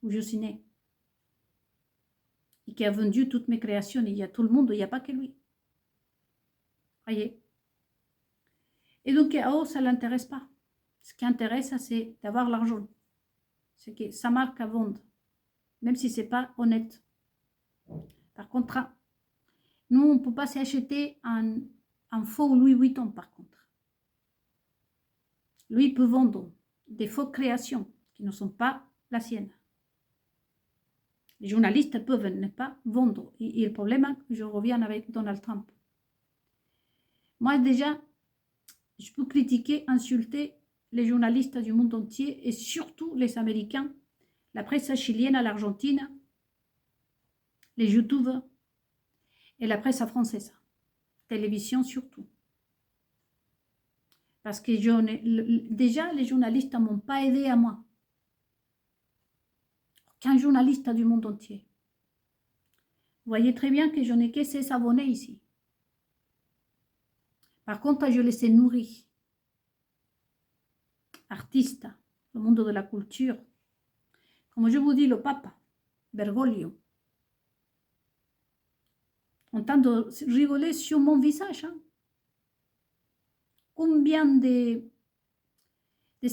où je suis née. Et qui a vendu toutes mes créations. Il y a tout le monde, il n'y a pas que lui. Voyez. Et donc, à eux, ça ne l'intéresse pas. Ce qui intéresse, c'est d'avoir l'argent. C'est que sa marque à vendre, même si ce n'est pas honnête. Par contre, nous, on ne peut pas s'acheter un faux Louis Vuitton, par contre. Lui, il peut vendre des faux créations qui ne sont pas la sienne. Les journalistes peuvent ne pas vendre. Et le problème, je reviens avec Donald Trump. Moi, déjà, je peux critiquer, insulter les journalistes du monde entier et surtout les Américains, la presse chilienne, l'Argentine, les youtubeurs et la presse française, télévision surtout. Parce que déjà, les journalistes ne m'ont pas aidé à moi. Aucun journaliste du monde entier. Vous voyez très bien que je n'ai que 16 abonnés ici. Par contre, je les ai nourris. Artistes, le monde de la culture. Comme je vous dis, le pape, Bergoglio. En train de rigoler sur mon visage. Hein. Combien des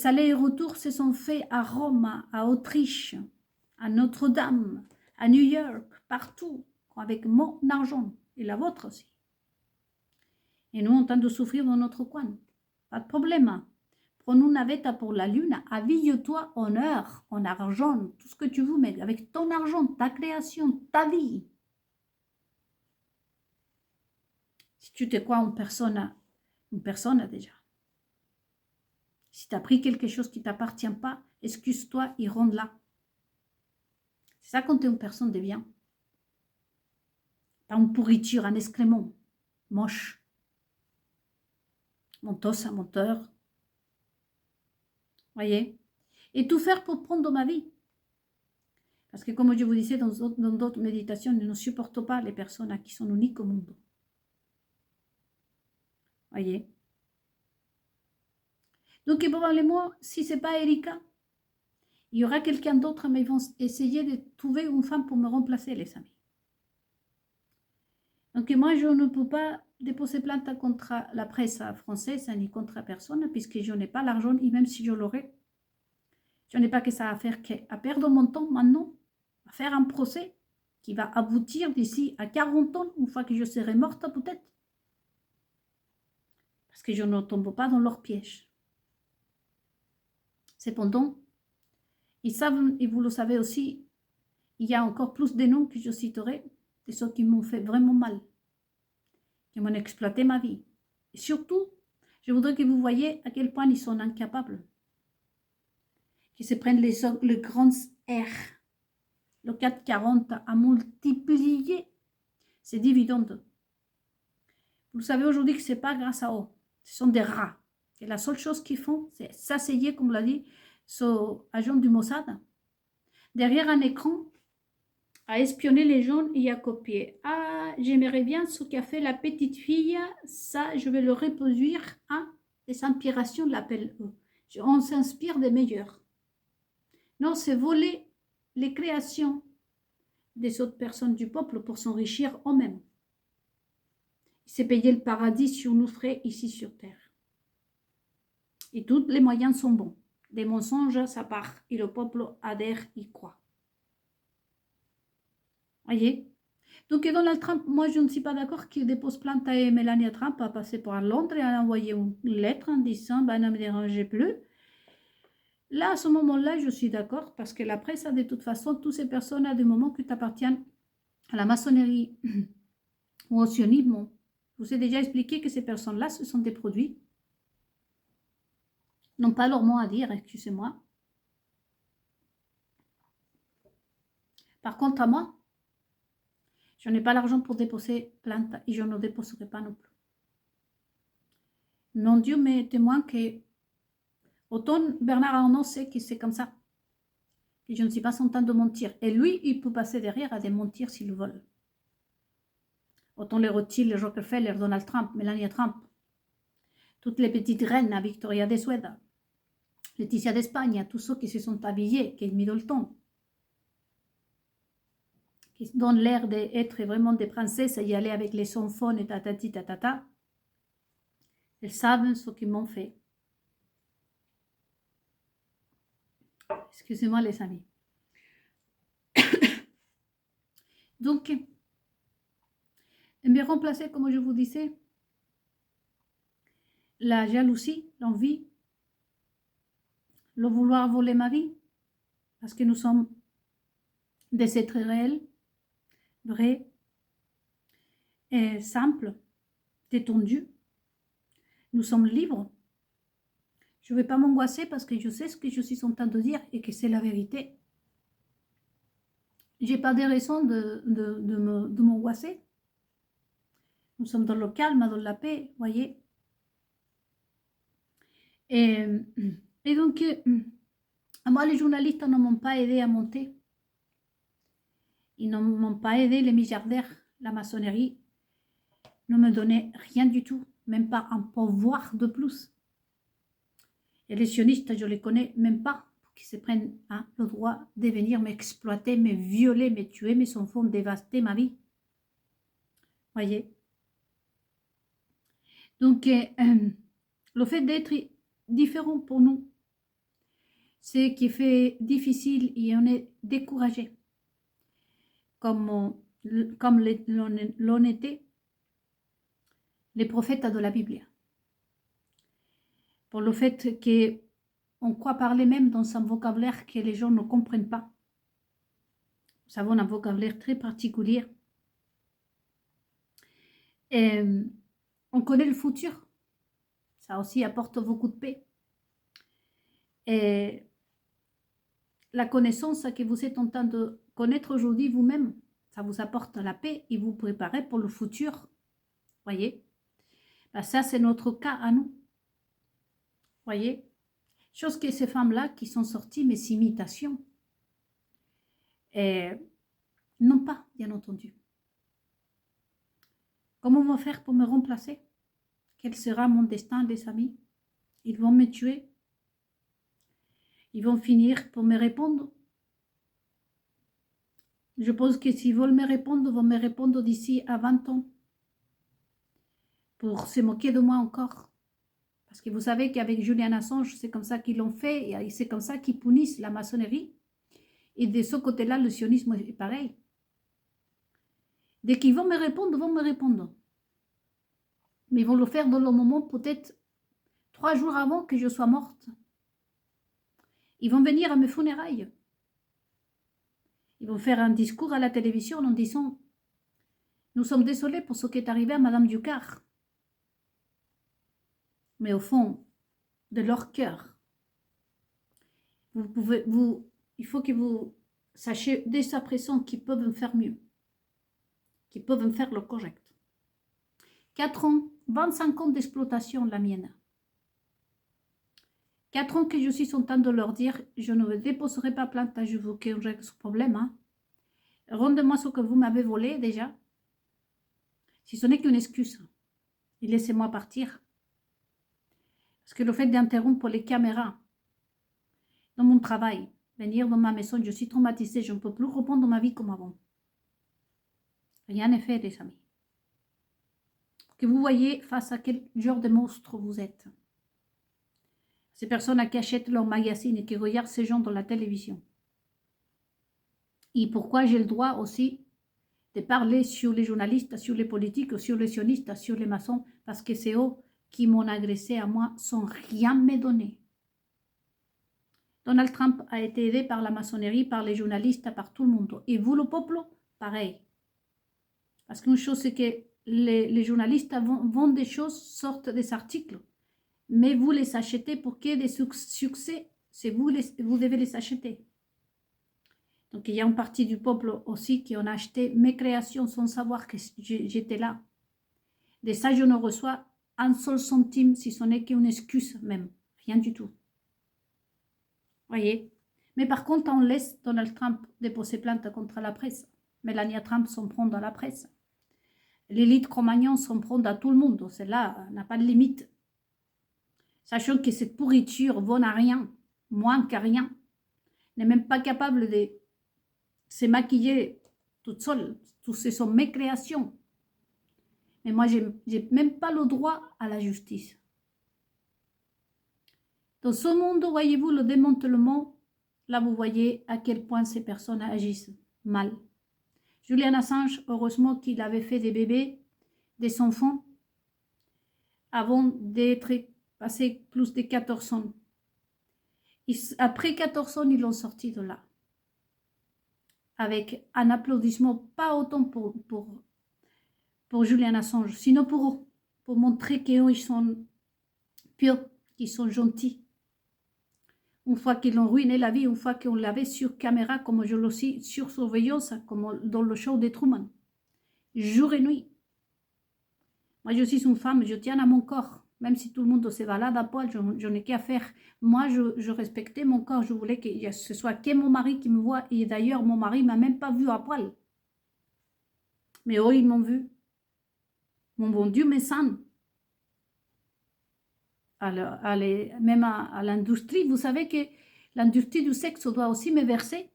allers et retours se sont faits à Rome, à Autriche, à Notre-Dame, à New York, partout, avec mon argent et la vôtre aussi. Et nous, en train de souffrir dans notre coin. Pas de problème. Prends une navette pour la lune, habille-toi en or, en argent, tout ce que tu veux, mais avec ton argent, ta création, ta vie. Si tu te crois une personne déjà. Si tu as pris quelque chose qui ne t'appartient pas, excuse-toi et rends-la. C'est ça quand tu es une personne de bien. Pas une pourriture, un excrément, moche. Mentos, un menteur. Voyez? Et tout faire pour prendre ma vie. Parce que comme je vous disais dans d'autres méditations, je ne supporte pas les personnes qui sont uniques au monde. Voyez? Donc probablement, si ce n'est pas Erika, il y aura quelqu'un d'autre, mais ils vont essayer de trouver une femme pour me remplacer, les amis. Donc moi, je ne peux pas déposer plainte contre la presse française ni contre personne, puisque je n'ai pas l'argent, et même si je l'aurais, je n'ai pas que ça à faire qu'à perdre mon temps maintenant, à faire un procès qui va aboutir d'ici à 40 ans, une fois que je serai morte peut-être. Parce que je ne tombe pas dans leur piège. Cependant, ils savent, et vous le savez aussi, il y a encore plus de noms que je citerai, de ceux qui m'ont fait vraiment mal, qui m'ont exploité ma vie. Et surtout, je voudrais que vous voyez à quel point ils sont incapables, qu'ils se prennent les grands R, le 440 à multiplier ces dividendes. Vous savez aujourd'hui que ce n'est pas grâce à eux, ce sont des rats. Et la seule chose qu'ils font, c'est s'asseyer, comme l'a dit ce agent du Mossad, derrière un écran, à espionner les gens et à copier. Ah, j'aimerais bien ce qu'a fait la petite fille, ça, je vais le reproduire. Ah, les inspirations l'appellent eux. On s'inspire des meilleurs. Non, c'est voler les créations des autres personnes du peuple pour s'enrichir eux-mêmes. C'est payer le paradis sur nos frais ici sur terre. Et tous les moyens sont bons. Des mensonges, ça part. Et le peuple adhère, y croit. Voyez? Donc Donald Trump, moi je ne suis pas d'accord qu'il dépose plainte à Melania Trump à passer par Londres et à envoyer une lettre en disant ben, ne me dérangez plus. Là, à ce moment-là, je suis d'accord parce que la presse a de toute façon, toutes ces personnes à des moments qui appartiennent à la maçonnerie ou au sionisme. Je vous ai déjà expliqué que ces personnes-là, ce sont des produits. N'ont pas leur mot à dire, excusez-moi. Par contre, à moi, je n'ai pas l'argent pour déposer plainte et je ne déposerai pas non plus. Non, Dieu m'est témoin que autant Bernard Arnault sait que c'est comme ça, que je ne suis pas en train de mentir. Et lui, il peut passer derrière à des mentir s'il veut. Autant les Rothschild, les Rockefeller, Donald Trump, Melania Trump, toutes les petites reines à Victoria de Suède, Laetitia d'Espagne, tous ceux qui se sont habillés, Kate Middleton, qui donnent l'air d'être vraiment des princesses et y aller avec les sonphones et tatati tatata, elles savent ce qu'ils m'ont fait. Excusez-moi les amis. Donc, me remplacer, comme je vous disais, la jalousie, l'envie, le vouloir voler ma vie, parce que nous sommes des êtres réels, vrais, et simples, détendus. Nous sommes libres. Je ne vais pas m'angoisser parce que je sais ce que je suis en train de dire et que c'est la vérité. Je n'ai pas de raison de m'angoisser. Nous sommes dans le calme, dans la paix, voyez. Et donc, moi, les journalistes ne m'ont pas aidé à monter. Ils ne m'ont pas aidé, les milliardaires, la maçonnerie ne me donnait rien du tout, même pas un pouvoir de plus. Et les sionistes, je ne les connais même pas, pour qu'ils se prennent le droit de venir m'exploiter, me violer, me tuer, mes enfants, dévaster ma vie. Voyez. Donc, le fait d'être différent pour nous, c'est qui fait difficile et on est découragé. Comme l'on était les prophètes de la Bible. Pour le fait qu'on croit parler même dans un vocabulaire que les gens ne comprennent pas. Nous avons un vocabulaire très particulier. Et on connaît le futur. Ça aussi apporte beaucoup de paix. Et la connaissance que vous êtes en train de connaître aujourd'hui vous-même, ça vous apporte la paix et vous préparez pour le futur. Voyez, ben ça c'est notre cas à nous. Voyez, chose que ces femmes-là qui sont sorties, mes imitations, non pas, bien entendu. Comment vont faire pour me remplacer? Quel sera mon destin, les amis? Ils vont me tuer. Ils vont finir pour me répondre. Je pense que s'ils veulent me répondre, ils vont me répondre d'ici à 20 ans. pour se moquer de moi encore. Parce que vous savez qu'avec Julian Assange, c'est comme ça qu'ils l'ont fait, et c'est comme ça qu'ils punissent la maçonnerie. Et de ce côté-là, le sionisme est pareil. Dès qu'ils vont me répondre, vont me répondre. Mais ils vont le faire dans le moment, peut-être 3 jours avant que je sois morte. Ils vont venir à mes funérailles. Ils vont faire un discours à la télévision en disant « Nous sommes désolés pour ce qui est arrivé à Madame Ducard. » Mais au fond de leur cœur, il faut que vous sachiez dès à présent qu'ils peuvent me faire mieux, qu'ils peuvent me faire le correct. 4 ans, 25 ans d'exploitation, la mienne. 4 ans que je suis en train de leur dire, je ne déposerai pas plainte, je veux qu'on règle ce problème. Hein. Rendez-moi ce que vous m'avez volé déjà. Si ce n'est qu'une excuse, et laissez-moi partir. Parce que le fait d'interrompre les caméras dans mon travail, venir dans ma maison, je suis traumatisée, je ne peux plus reprendre ma vie comme avant. Rien n'est fait, les amis. Que vous voyez face à quel genre de monstre vous êtes. Ces personnes qui achètent leur magazine et qui regardent ces gens dans la télévision. Et pourquoi j'ai le droit aussi de parler sur les journalistes, sur les politiques, sur les sionistes, sur les maçons, parce que c'est eux qui m'ont agressé à moi sans rien me donner. Donald Trump a été aidé par la maçonnerie, par les journalistes, par tout le monde. Et vous, le peuple, pareil. Parce qu'une chose, c'est que les journalistes vendent des choses, sortent des articles, mais vous les achetez pour qu'il y ait des succès. C'est vous devez les acheter. Donc, il y a une partie du peuple aussi qui ont acheté mes créations sans savoir que j'étais là. De ça, je ne reçois un seul centime, si ce n'est qu'une excuse même. Rien du tout. Voyez. Mais par contre, on laisse Donald Trump déposer plainte contre la presse. Melania Trump s'en prend dans la presse. L'élite Cro-Magnon s'en prend à tout le monde. Celle-là n'a pas de limite. Sachant que cette pourriture vaut à rien, moins qu'à rien. N'est même pas capable de se maquiller toute seule. Tout ce sont mes créations. Mais moi, je n'ai même pas le droit à la justice. Dans ce monde, voyez-vous, le démantèlement, là, vous voyez à quel point ces personnes agissent mal. Julian Assange, heureusement qu'il avait fait des bébés, des enfants, avant d'être passé plus de 14 ans. Après 14 ans, ils l'ont sorti de là. Avec un applaudissement, pas autant pour Julian Assange, sinon pour eux, pour montrer qu'ils sont purs, qu'ils sont gentils. Une fois qu'ils ont ruiné la vie, une fois qu'on l'avait sur caméra, comme je le suis, sur surveillance, comme dans le show de Truman. Jour et nuit. Moi, je suis une femme, je tiens à mon corps. Même si tout le monde se balade à poil, je n'ai qu'à faire. Moi, je respectais mon corps. Je voulais que ce soit que mon mari qui me voit. Et d'ailleurs, mon mari ne m'a même pas vu à poil. Mais eux, ils m'ont vu. Mon bon Dieu, mes sang. Même à l'industrie, vous savez que l'industrie du sexe doit aussi me verser.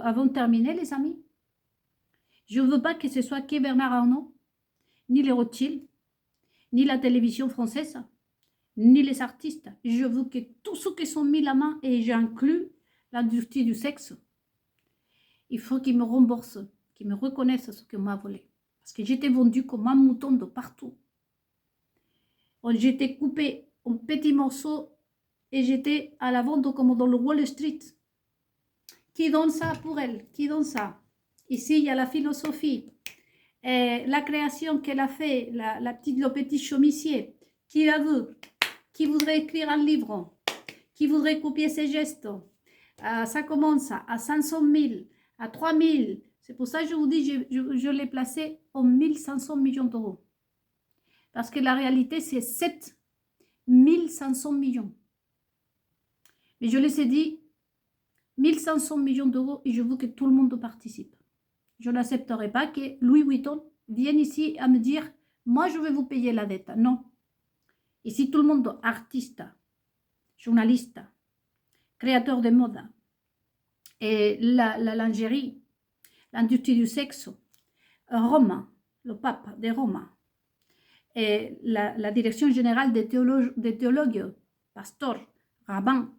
Avant de terminer, les amis, je ne veux pas que ce soit que Bernard Arnault, ni les Rothschild, ni la télévision française, ni les artistes. Je veux que tous ceux qui sont mis la main, et j'inclus l'industrie du sexe, il faut qu'ils me remboursent, qu'ils me reconnaissent ce que m'a volé. Parce que j'étais vendue comme un mouton de partout. J'étais coupée en petits morceaux et j'étais à la vente comme dans le Wall Street. Qui donne ça pour elle? Qui donne ça? Ici, il y a la philosophie, la création qu'elle a fait, le petit chemisier. Qui la veut? Qui voudrait écrire un livre? Qui voudrait copier ses gestes? Ça commence à 500 000, à 3 000. C'est pour ça que je vous dis, je l'ai placé en 1500 millions d'euros. Parce que la réalité, c'est 7 500 millions. Mais je les ai dit, 1500 millions d'euros et je veux que tout le monde participe. Je n'accepterai pas que Louis Vuitton vienne ici à me dire, moi je vais vous payer la dette. Non. Ici, tout le monde, artiste, journaliste, créateur de mode, et la lingerie, l'industrie du sexe, Rome, le pape de Rome, et la direction générale des théologues, pasteurs, rabbins,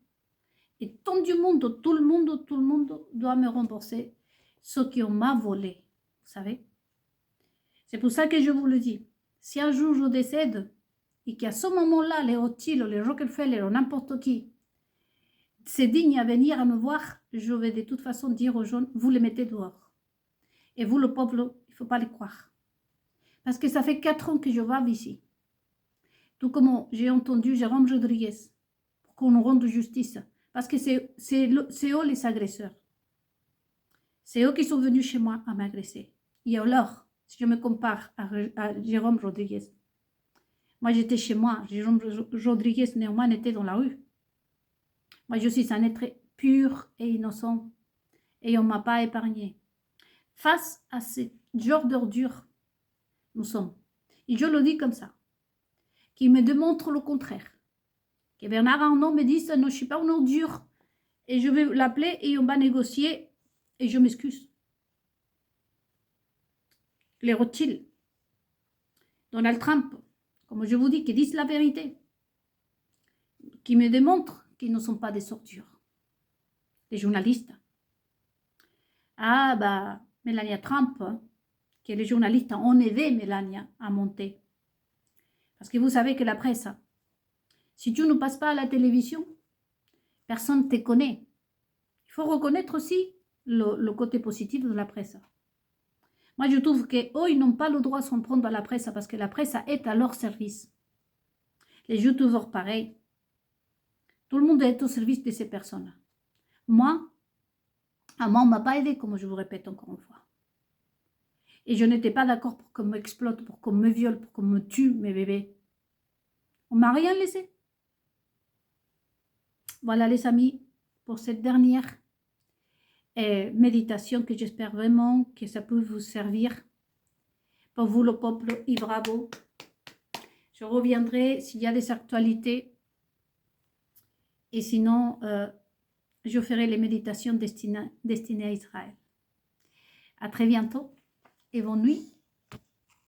et tout le monde doit me rembourser ce qu'on m'a volé, vous savez. C'est pour ça que je vous le dis. Si un jour je décède, et qu'à ce moment-là, les Rothschild, les Rockefeller, ou n'importe qui, c'est digne à venir à me voir, je vais de toute façon dire aux gens, vous les mettez dehors. Et vous, le peuple, il ne faut pas les croire. Parce que ça fait 4 ans que je vis ici. Tout comme j'ai entendu Jérôme Rodriguez, pour qu'on nous rende justice. Parce que c'est eux les agresseurs. C'est eux qui sont venus chez moi à m'agresser. Et alors, si je me compare à Jérôme Rodriguez, moi j'étais chez moi, Jérôme Rodriguez néanmoins était dans la rue. Moi je suis un être pur et innocent et on ne m'a pas épargné. Face à ce genre d'ordure, nous sommes. Et je le dis comme ça, qui me démontre le contraire. Que Bernard Arnault me dise, non, je ne suis pas une ordure, et je vais l'appeler et on va négocier, et je m'excuse. Les Rothschild, Donald Trump, comme je vous dis, qui disent la vérité, qui me démontrent qu'ils ne sont pas des ordures. Les journalistes. Ah, bah, Melania Trump, que les journalistes ont aidé Melania à monter. Parce que vous savez que la presse, si tu ne passes pas à la télévision, personne ne te connaît. Il faut reconnaître aussi le côté positif de la presse. Moi, je trouve qu'eux, ils n'ont pas le droit de s'en prendre à la presse parce que la presse est à leur service. Les youtubeurs, pareil. Tout le monde est au service de ces personnes. Moi, on ne m'a pas aidé, comme je vous répète encore une fois. Et je n'étais pas d'accord pour qu'on m'exploite, pour qu'on me viole, pour qu'on me tue, mes bébés. On ne m'a rien laissé. Voilà les amis, pour cette dernière méditation que j'espère vraiment que ça peut vous servir. Pour vous le peuple, et bravo. Je reviendrai s'il y a des actualités. Et sinon, je ferai les méditations destinées à Israël. À très bientôt et bonne nuit.